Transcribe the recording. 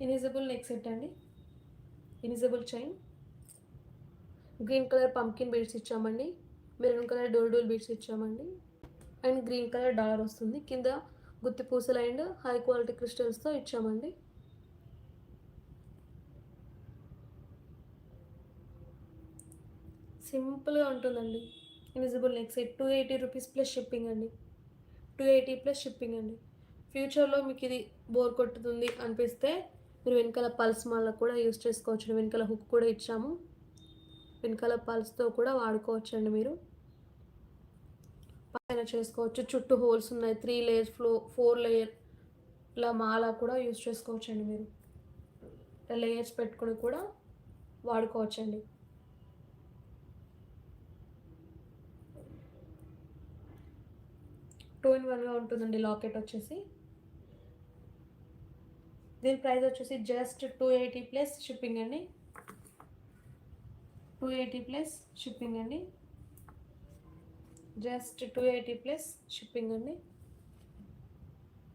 ఇనిజిబుల్ neck set అండి, invisible chain, green colour pumpkin beads ఇచ్చామండి, maroon colour డోల్ beads ఇచ్చామండి, అండ్ గ్రీన్ కలర్ డాలర్ వస్తుంది. కింద గుత్తి పూసలు అండ్ హై క్వాలిటీ క్రిస్టల్స్తో ఇచ్చామండి. సింపుల్గా ఉంటుందండి. Invisible neck set 280 rupees plus shipping అండి, 280 ప్లస్ షిప్పింగ్ అండి. ఫ్యూచర్లో మీకు ఇది బోర్ కొట్టుతుంది అనిపిస్తే మీరు వెనకాల పల్స్ మాల కూడా యూస్ చేసుకోవచ్చు. వెనకాల హుక్ కూడా ఇచ్చాము, వెనకాల పల్స్తో కూడా వాడుకోవచ్చు అండి. మీరు పైన చేసుకోవచ్చు, చుట్టూ హోల్స్ ఉన్నాయి, 3 లేయర్స్ 4 లేయర్ ఇలా మాల కూడా యూస్ చేసుకోవచ్చు అండి. మీరు లేయర్స్ పెట్టుకొని కూడా వాడుకోవచ్చండి. 2 in 1గా ఉంటుందండి లాకెట్ వచ్చేసి. దీని ప్రైస్ వచ్చేసి జస్ట్ 280 ప్లస్ షిప్పింగ్ అండి, 280 ప్లస్ షిప్పింగ్ అండి, జస్ట్ 280 ప్లస్ షిప్పింగ్ అండి.